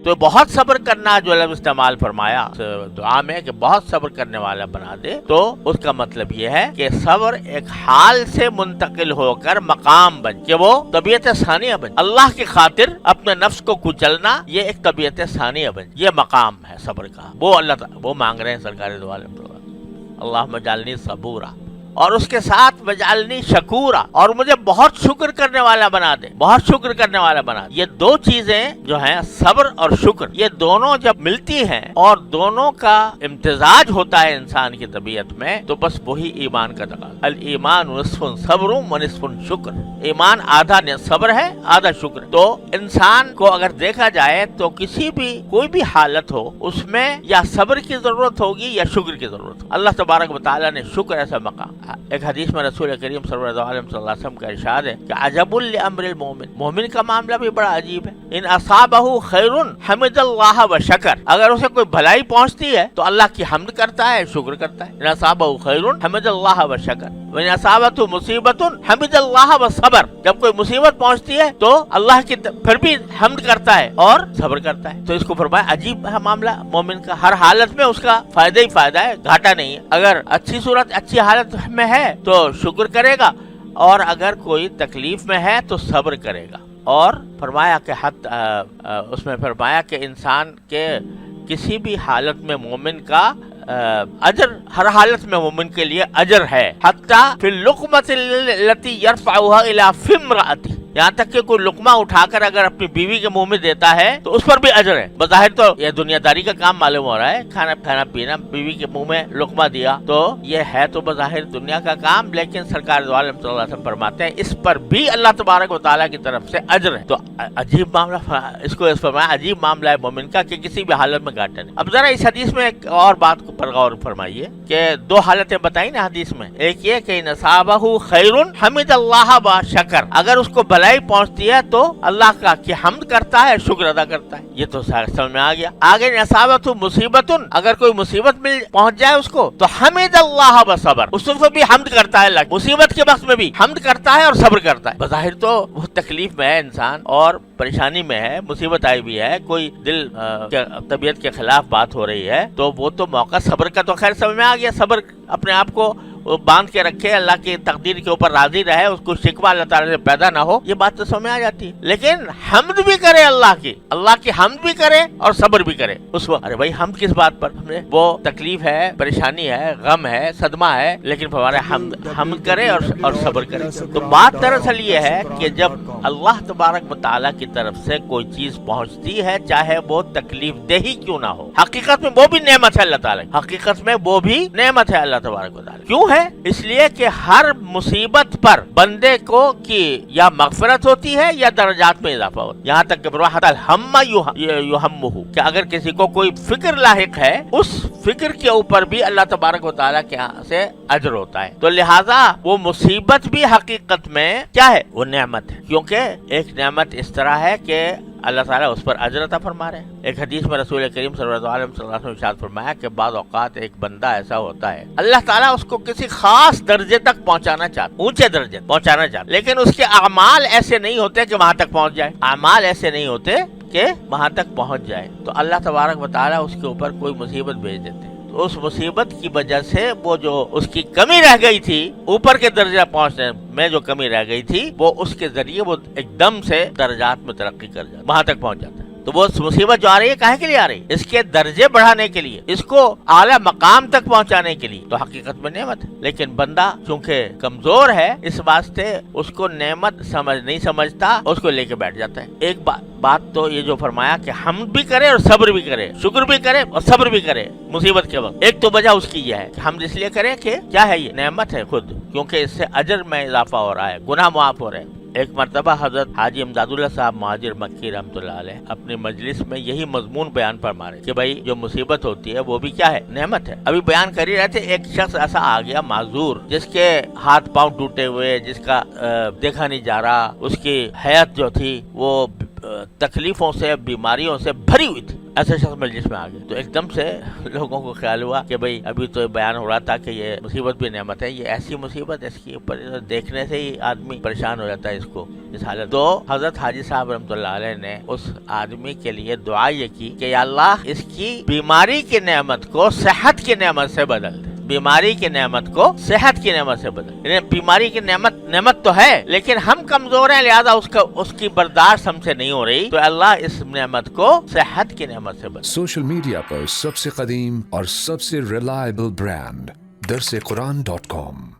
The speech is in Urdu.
تو بہت صبر کرنا جو لفظ استعمال فرمایا دعا میں کہ بہت صبر کرنے والا بنا دے، تو اس کا مطلب یہ ہے کہ صبر ایک حال سے منتقل ہو کر مقام بن کہ وہ طبیعت ثانیہ بن، اللہ کی خاطر اپنے نفس کو کچلنا یہ ایک طبیعت ثانیہ بن، یہ مقام ہے صبر کا، وہ اللہ تعالیٰ وہ مانگ رہے ہیں سرکار دو عالم، اللہم اجعلنی صبورا، اور اس کے ساتھ وجعلنی شکورا، اور مجھے بہت شکر کرنے والا بنا دے، بہت شکر کرنے والا بنا دے۔ یہ دو چیزیں جو ہیں صبر اور شکر، یہ دونوں جب ملتی ہیں اور دونوں کا امتزاج ہوتا ہے انسان کی طبیعت میں، تو بس وہی ایمان کا تقاضا۔ الایمان نصف صبر و نصف شکر، ایمان آدھا صبر ہے آدھا شکر۔ تو انسان کو اگر دیکھا جائے تو کسی بھی کوئی بھی حالت ہو اس میں یا صبر کی ضرورت ہوگی یا شکر کی ضرورت ہوگی۔ اللہ تبارک و تعالیٰ نے شکر ایسا مقام، ایک حدیث میں رسول کریم صلی اللہ علیہ وسلم کا ارشاد ہے کہ عجب لامر المومن، مومن کا معاملہ بھی بڑا عجیب ہے، ان اصابہ خیر حمد اللہ و شکر، اگر اسے کوئی بھلائی پہنچتی ہے تو اللہ کی حمد کرتا ہے، شکر کرتا ہے، ان اصابہ خیر حمد اللہ و شکر، وان اصابتہ مصیبت حمد اللہ و صبر، جب کوئی مصیبت پہنچتی ہے تو اللہ کی پھر بھی حمد کرتا ہے اور صبر کرتا ہے۔ تو اس کو فرمایا عجیب ہے معاملہ مومن کا، ہر حالت میں اس کا فائدہ ہی فائدہ ہے، گھاٹا نہیں ہے۔ اگر اچھی صورت اچھی حالت میں ہے تو شکر کرے گا، اور اگر کوئی تکلیف میں ہے تو صبر کرے گا۔ اور فرمایا کہ اس میں فرمایا کہ انسان کے کسی بھی حالت میں مومن کا اجر، ہر حالت میں مومن کے لیے اجر ہے، حتی فی اللقمۃ التی یرفعها الی فی امرأتہ، یہاں تک کہ کوئی لقمہ اٹھا کر اگر اپنی بیوی کے منہ میں دیتا ہے تو اس پر بھی اجر ہے۔ بظاہر تو یہ دنیا داری کا کام معلوم ہو رہا ہے، کھانا پینا، بیوی کے منہ میں لقمہ دیا، تو یہ ہے تو بظاہر دنیا کا کام، لیکن سرکار دو عالم صلی اللہ علیہ وسلم فرماتے ہیں اس پر بھی اللہ تبارک و تعالیٰ کی طرف سے اجر ہے۔ تو عجیب معاملہ، اس کو فرمایا عجیب معاملہ ہے مومن کا کہ کسی بھی حالت میں گھاٹا نہیں۔ اب ذرا اس حدیث میں ایک اور بات پر غور فرمائیے کہ دو حالتیں بتائی نا حدیث میں، ایک یہ کہ نصابہ خیر حمد اللہ و شکر، اگر اس کو بھلائی پہنچتی ہے تو اللہ کا کی حمد کرتا ہے، شکر ادا کرتا ہے، یہ تو سمجھ میں آ گیا۔ آگے نصابت مصیبت، اگر کوئی مصیبت پہنچ جائے اس کو تو حمد اللہ و صبر، اس کو بھی حمد کرتا ہے، اللہ مصیبت کے وقت میں بھی حمد کرتا ہے اور صبر کرتا ہے۔ بظاہر تو وہ تکلیف میں ہے انسان اور پریشانی میں ہے، مصیبت آئی بھی ہے، کوئی دل طبیعت کے خلاف بات ہو رہی ہے، تو وہ تو موقع صبر کا تو خیر سمجھ میں آ گیا، صبر اپنے آپ کو باندھ کے رکھے، اللہ کی تقدیر کے اوپر راضی رہے، اس کو شکوہ اللہ تعالیٰ سے پیدا نہ ہو، یہ بات تو سمجھ میں آ جاتی ہے۔ لیکن حمد بھی کرے اللہ کی حمد بھی کرے اور صبر بھی کرے اس وقت، ارے بھائی حمد کس بات پر؟ وہ تکلیف ہے، پریشانی ہے، غم ہے، صدمہ ہے، لیکن ہمارے حمد کرے اور صبر کرے۔ تو بات دراصل یہ ہے کہ جب اللہ تبارک و تعالیٰ کی طرف سے کوئی چیز پہنچتی ہے، چاہے وہ تکلیف دہی کیوں نہ ہو، حقیقت میں وہ بھی نعمت ہے اللہ تعالیٰ، حقیقت میں وہ بھی نعمت ہے اللہ تبارک و تعالیٰ۔ کیوں ہے؟ اس لیے کہ ہر مصیبت پر بندے کو کی یا مغفرت ہوتی ہے یا درجات میں اضافہ ہوتا ہے، یہاں تک کہ حتی الہم یہمہ، کہ اگر کسی کو کوئی فکر لاحق ہے اس فکر کے اوپر بھی اللہ تبارک و تعالیٰ کے ہاں سے اجر ہوتا ہے۔ تو لہٰذا وہ مصیبت بھی حقیقت میں کیا ہے؟ وہ نعمت ہے، کیونکہ ایک نعمت اس طرح ہے کہ اللہ تعالیٰ اس پر اجر عطا فرما رہے ہیں۔ ایک حدیث میں رسول کریم صلی اللہ علیہ وسلم نے ارشاد فرمایا کہ بعض اوقات ایک بندہ ایسا ہوتا ہے اللہ تعالیٰ اس کو کسی خاص درجے تک پہنچانا چاہتا، اونچے درجے پہنچانا چاہتا، لیکن اس کے اعمال ایسے نہیں ہوتے کہ وہاں تک پہنچ جائے، اعمال ایسے نہیں ہوتے کہ وہاں تک پہنچ جائے، تو اللہ تبارک و تعالیٰ اس کے اوپر کوئی مصیبت بھیج دیتے ہیں۔ تو اس مصیبت کی وجہ سے وہ جو اس کی کمی رہ گئی تھی، اوپر کے درجہ پہنچنے میں جو کمی رہ گئی تھی، وہ اس کے ذریعے وہ ایک دم سے درجات میں ترقی کر جاتا، وہاں تک پہنچ جاتا ہے۔ تو وہ مصیبت جو آ رہی ہے کاہے کے لیے آ رہی ہے؟ اس کے درجے بڑھانے کے لیے، اس کو اعلیٰ مقام تک پہنچانے کے لیے، تو حقیقت میں نعمت ہے۔ لیکن بندہ چونکہ کمزور ہے، اس واسطے اس کو نعمت نہیں سمجھتا، اس کو لے کے بیٹھ جاتا ہے۔ ایک بات تو یہ جو فرمایا کہ حمد بھی کرے اور صبر بھی کرے، شکر بھی کرے اور صبر بھی کرے مصیبت کے وقت، ایک تو وجہ اس کی یہ ہے کہ حمد اس لیے کرے کہ کیا ہے، یہ نعمت ہے خود، کیونکہ اس سے اجر میں اضافہ ہو رہا ہے، گناہ معاف ہو رہے ہیں۔ ایک مرتبہ حضرت حاجی امداد اللہ صاحب مہاجر مکی رحمۃ اللہ علیہ اپنی مجلس میں یہی مضمون بیان فرما رہے کہ بھائی جو مصیبت ہوتی ہے وہ بھی کیا ہے؟ نعمت ہے۔ ابھی بیان کر ہی رہے تھے، ایک شخص ایسا آ گیا معذور، جس کے ہاتھ پاؤں ٹوٹے ہوئے، جس کا دیکھا نہیں جا رہا، اس کی حیات جو تھی وہ تکلیفوں سے، بیماریوں سے بھری ہوئی تھی۔ ایسے شخص مجلس میں آ گئے تو ایک دم سے لوگوں کو خیال ہوا کہ بھئی ابھی تو بیان ہو رہا تھا کہ یہ مصیبت بھی نعمت ہے، یہ ایسی مصیبت اس کے اوپر دیکھنے سے ہی آدمی پریشان ہو جاتا ہے اس کو، اس حالت۔ تو حضرت حاجی صاحب رحمۃ اللہ علیہ نے اس آدمی کے لیے دعا یہ کی کہ یا اللہ اس کی بیماری کی نعمت کو صحت کی نعمت سے بدل دے، بیماری کی نعمت کو صحت کی نعمت سے بدل۔ یعنی بیماری کی نعمت تو ہے لیکن ہم کمزور ہیں، لہذا اس کی برداشت ہم سے نہیں ہو رہی، تو اللہ اس نعمت کو صحت کی نعمت سے بدل۔ سوشل میڈیا پر سب سے قدیم اور سب سے ریلائبل برانڈ درسقرآن.com